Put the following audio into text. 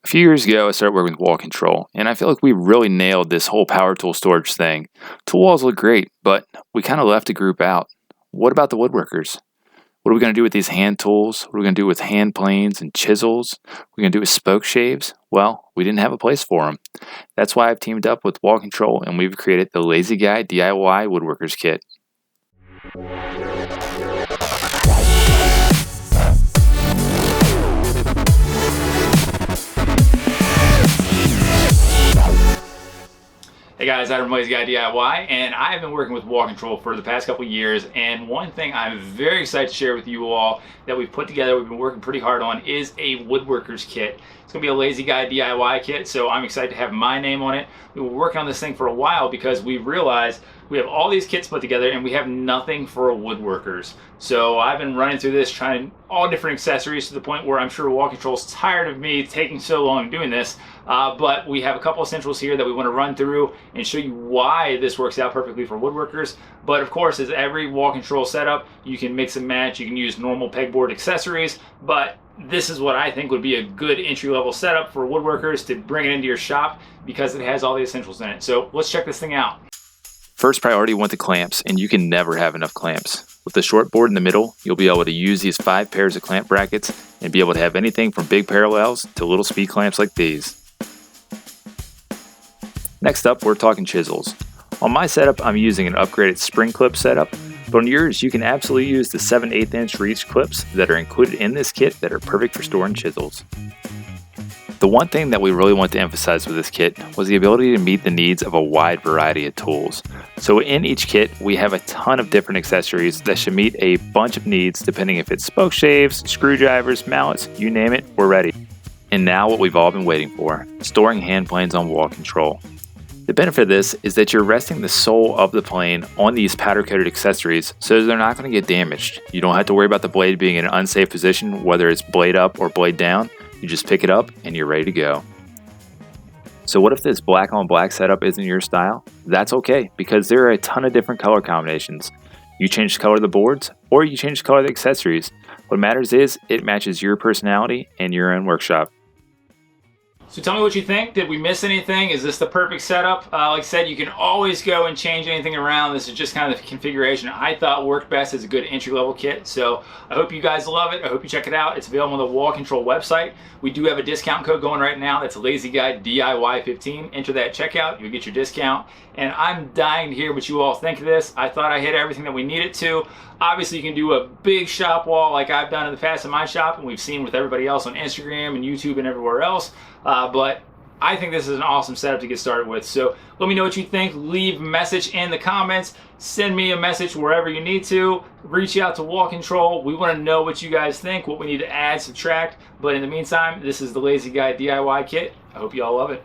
A few years ago, I started working with wall control, and I feel like we really nailed this whole power tool storage thing. Tool walls look great, but we kind of left a group out. What about the woodworkers? What are we going to do with these hand tools? What are we going to do with hand planes and chisels? What are we going to do with spoke shaves? Well, we didn't have a place for them. That's why I've teamed up with Wall Control, and we've created the Lazy Guy DIY Woodworkers Kit. Hey guys, I'm Lazy Guy DIY, and I've been working with Wall Control for the past couple years, and one thing I'm very excited to share with you all that we've put together, we've been working pretty hard on, is a Woodworkers Kit. It's going to be a Lazy Guy DIY kit, so I'm excited to have my name on it. We were working on this thing for a while because we realized we have all these kits put together and we have nothing for woodworkers. So I've been running through this, trying all different accessories to the point where I'm sure Wall Control's tired of me taking so long doing this. But we have a couple essentials here that we want to run through and show you why this works out perfectly for woodworkers. But of course, as every Wall Control setup, you can mix and match. You can use normal pegboard accessories, but this is what I think would be a good entry-level setup for woodworkers to bring it into your shop because it has all the essentials in it. So let's check this thing out. First priority, want the clamps, and you can never have enough clamps. With the short board in the middle, you'll be able to use these 5 pairs of clamp brackets and be able to have anything from big parallels to little speed clamps like these. Next up, we're talking chisels. On my setup, I'm using an upgraded spring clip setup, but on yours, you can absolutely use the 7/8 inch reach clips that are included in this kit that are perfect for storing chisels. The one thing that we really want to emphasize with this kit was the ability to meet the needs of a wide variety of tools. So in each kit, we have a ton of different accessories that should meet a bunch of needs depending if it's spoke shaves, screwdrivers, mallets, you name it, we're ready. And now what we've all been waiting for, storing hand planes on Wall Control. The benefit of this is that you're resting the sole of the plane on these powder-coated accessories so they're not going to get damaged. You don't have to worry about the blade being in an unsafe position, whether it's blade up or blade down. You just pick it up and you're ready to go. So what if this black on black setup isn't your style? That's okay, because there are a ton of different color combinations. You change the color of the boards or you change the color of the accessories. What matters is it matches your personality and your own workshop. So tell me what you think. Did we miss anything? Is this the perfect setup? Like I said, you can always go and change anything around. This is just kind of the configuration I thought worked best as a good entry-level kit. So I hope you guys love it. I hope you check it out. It's available on the Wall Control website. We do have a discount code going right now. That's Lazy Guy DIY15. Enter that at checkout. You'll get your discount. And I'm dying to hear what you all think of this. I thought I hit everything that we needed to. Obviously, you can do a big shop wall like I've done in the past in my shop, and we've seen with everybody else on Instagram and YouTube and everywhere else. But I think this is an awesome setup to get started with. So let me know what you think. Leave a message in the comments. Send me a message wherever you need to. Reach out to Wall Control. We want to know what you guys think, what we need to add, subtract. But in the meantime, this is the Lazy Guy DIY kit. I hope you all love it.